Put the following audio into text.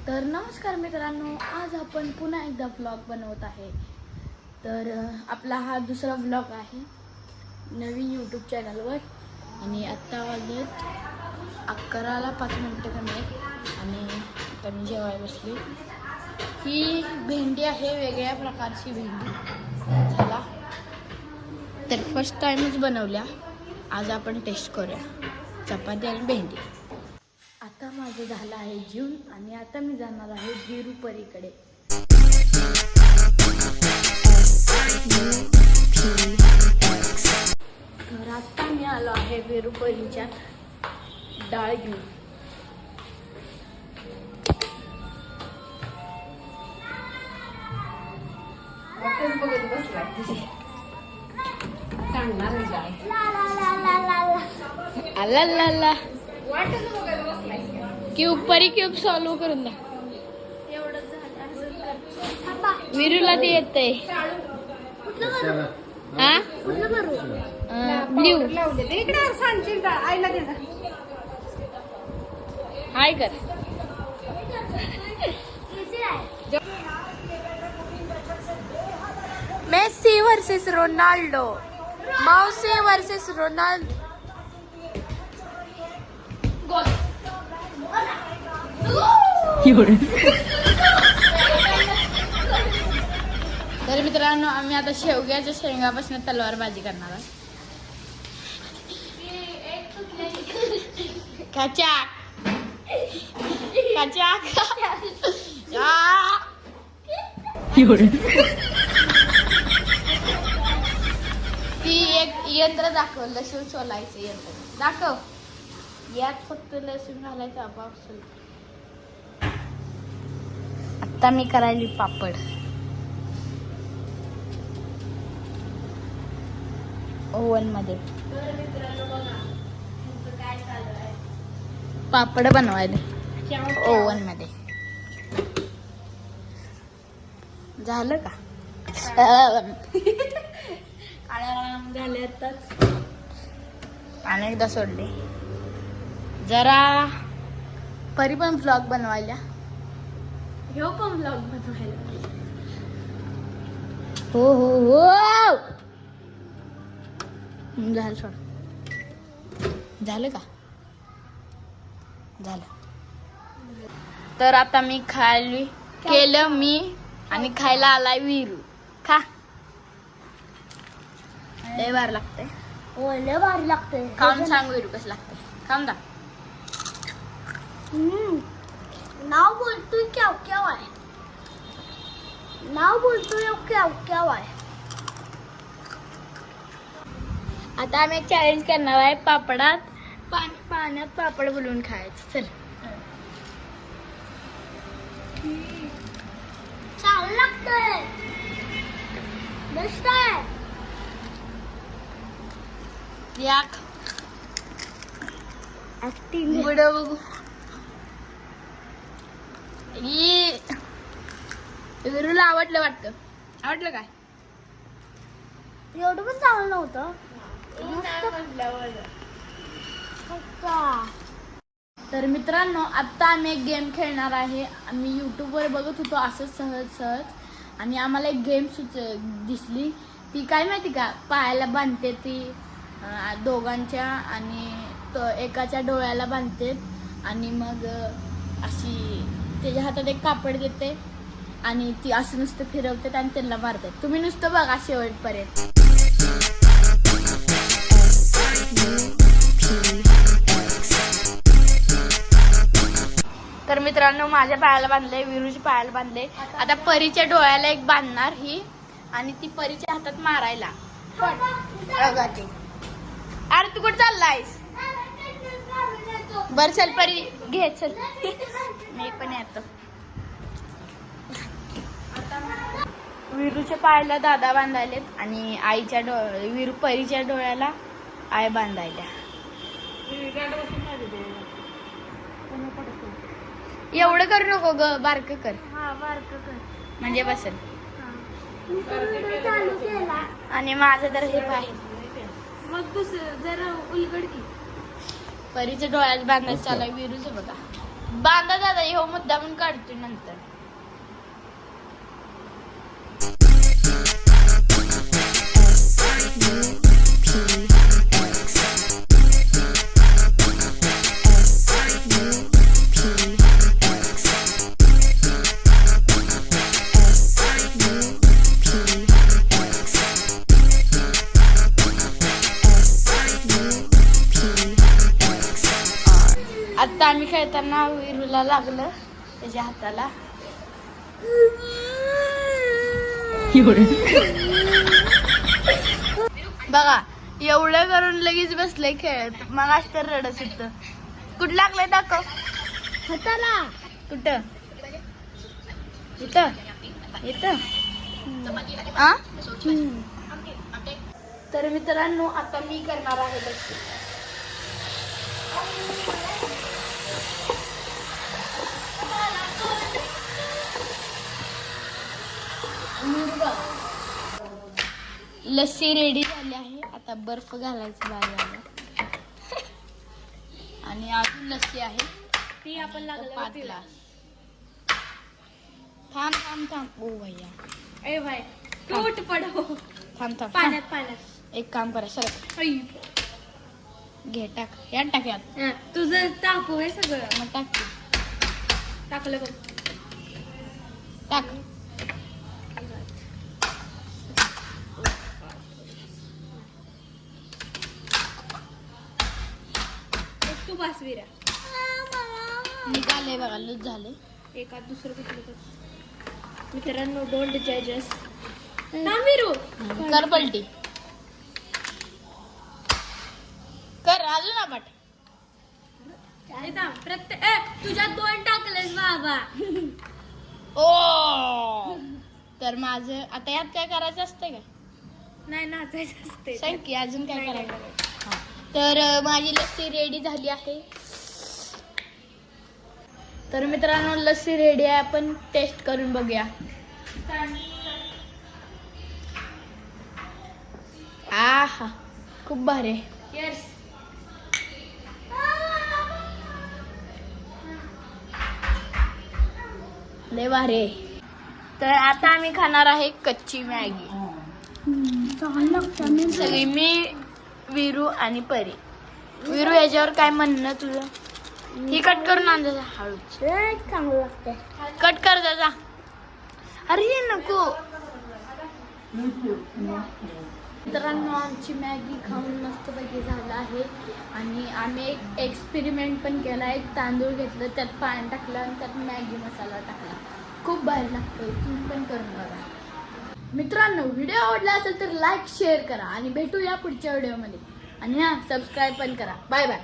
तर नमस्कार मित्रांनो, आज आपण पुन्हा एकदा व्लॉग बनवत आहे। तर आपला हा दुसरा व्लॉग आहे नवीन यूट्यूब चॅनलवर। आणि आत्ता वाजलेत 11ला 5 मिनिटं कमी आहेत आणि आता मी जेवायला बसली। ही भेंडी आहे, वेगळ्या प्रकारची भेंडी झाला तर फर्स्ट टाइमच बनवल्या। आज आपण टेस्ट करूया चपाती आणि भेंडी। आता माझं झालं आहे जेवण आणि आता मी जाणार आहे विरूपरीकडे। तर आता मी आलो आहे विरूपरीच्या डाळ घेऊन। क्यूब सॉल्व करून दा। विरूला ते येतंय ब्ल्यू हाय कर। मेसी वर्सेस रोनाल्डो, मौसी वर्सेस रोनाल्डो। तर मित्रांनो, आम्ही आता शेवग्याच्या शेंगापासून तलवार बाजी करणार आहोत। ती एक यंत्र दाखव, लसूण सोलायचं यंत्र दाखव। यात फक्त लसूण घालायचं, आपोआप सोलतं। आता मी करायली पापड। ओव्हन मध्ये पापड बनवायला ओव्हन मध्ये। झालं का? झाले आताच अनेकदा सोडले। जरा परी पण व्लॉग बनवायला, ह्यो पण व्लॉग बनवायला। हो हो हो झालं, सोड। झालं का? झालं। तर आता मी खायला केलं मी आणि खायला आलाय वीरू। खा। लय भारी लागतंय। हो, लय भारी लागतंय। खाऊन सांग वीरू कसं लागतंय, खाऊन दा। नाव बोलतोय क्या क्या आहे, नाव बोलतोय क्या क्या आहे। आता आम्ही एक चॅलेंज करणार आहे, पापडात पाण्यात पापड बुलवून खायचं। चल। चांगलं लागतंय, मस्त आहे। याक ऍक्टिंग बघू विरूला आवडलं वाटतं। आवडलं काय? एवढं पण चांगलं नव्हतं। तर मित्रांनो, आता आम्ही एक गेम खेळणार आहे। आम्ही यूट्यूबवर बघत होतो असंच सहज आणि आम्हाला एक गेम दिसली। ती काय माहिती का, पायाला बांधते ती दोघांच्या आणि एकाच्या डोळ्याला बांधते आणि मग अशी त्याच्या हातात एक कापड देते आणि ती असं नुसतं फिरवते आणि त्यांना मारतात। तुम्ही नुसतं बघा शेवटपर्यंत। तर मित्रांनो, माझ्या पायाला बांधले, विरूच्या पायाला बांधले। आता परीच्या डोळ्याला एक बांधणार ही आणि ती परीच्या हातात मारायला। अरे तू कुठं चाललायस? बर चल परी, घे चल। मी पण येतो। विरूच्या पायाला दादा बांधायलेत आणि आईच्या विरू परीच्या डोळ्याला आई बांधायला। एवढं करू नको ग, बारक कर। म्हणजे बसेल। आणि माझं तर हे पाय मग दुसरं जरा उलगड की। परीच्या डोळ्यात बांधायचं चालू आहे विरूचं बघा। बांधा दादा ह्यो मुद्दा पण काढतोय नंतर. आता आम्ही खेळताना विरूला लागलं त्याच्या हाताला. बघा एवढं करून लगेच बसलंय खेळत. मग आज तर रडत होत. कुठं लागलंय दाखव. हाताला. कुठं इथं इथं आ. तर मित्रांनो आता मी करणार आहे लस्सी. लस्सी रेडी झाली आहे. आता बर्फ घालायचं बारी आलं. आणि अजून लस्सी आहे ती आपण लागलं 5 ग्लास. थांब थांब थांब. ओ भैया ए भाई टूट पडो. थांब थांब पाण्यात थांब. पाण्यात. एक काम करा सर. आई. घे टाक यात टाक यात. तुझं टाकू हे सगळं. मग टाक की. टाकलं बघ. टाक. तू बासवीरा. निघाले बघा लूज झाले. एका दुसरं कुठलं कर. मित्रांनो डोंट जजेस. विरू कर पलटी. कर अजून आबाट. प्रत्येक तुझ्यात 2 टाकलेस बाबा. ओ तर माझं आता यात काय करायचं असतं का. नाही नाचायचं असते. सांग की अजून काय नाही, करायचं. हा. तर माझी लस्सी रेडी झाली आहे. तर मित्रांनो लस्सी रेडी आहे. आपण टेस्ट करून बघूया. आहा खूप भारी आहे. Cheers. लय भारी आहे. तर आता आम्ही खाणार आहे कच्ची मॅगी. सगळी मी विरू आणि परी. विरू याच्यावर काय म्हणणं तुझं. ही कट करून आण जा हळूच. चांगलं लागतंय. कट कर जा. अरे हे नको. मित्रांनो आमची मॅगी खाऊन मस्तपैकी झालं आहे. आणि आम्ही एक एक्सपेरिमेंट पण केला. एक तांदूळ घेतलं त्यात पाणी टाकलं आणि त्यात मॅगी मसाला टाकला. खूप भारी लागतो. तुम्ही पण करून बघा. मित्रांनो व्हिडिओ आवडला असेल तर लाईक शेअर करा आणि भेटूया पुढच्या व्हिडिओमध्ये. आणि सबस्क्राईब पण करा. Bye bye.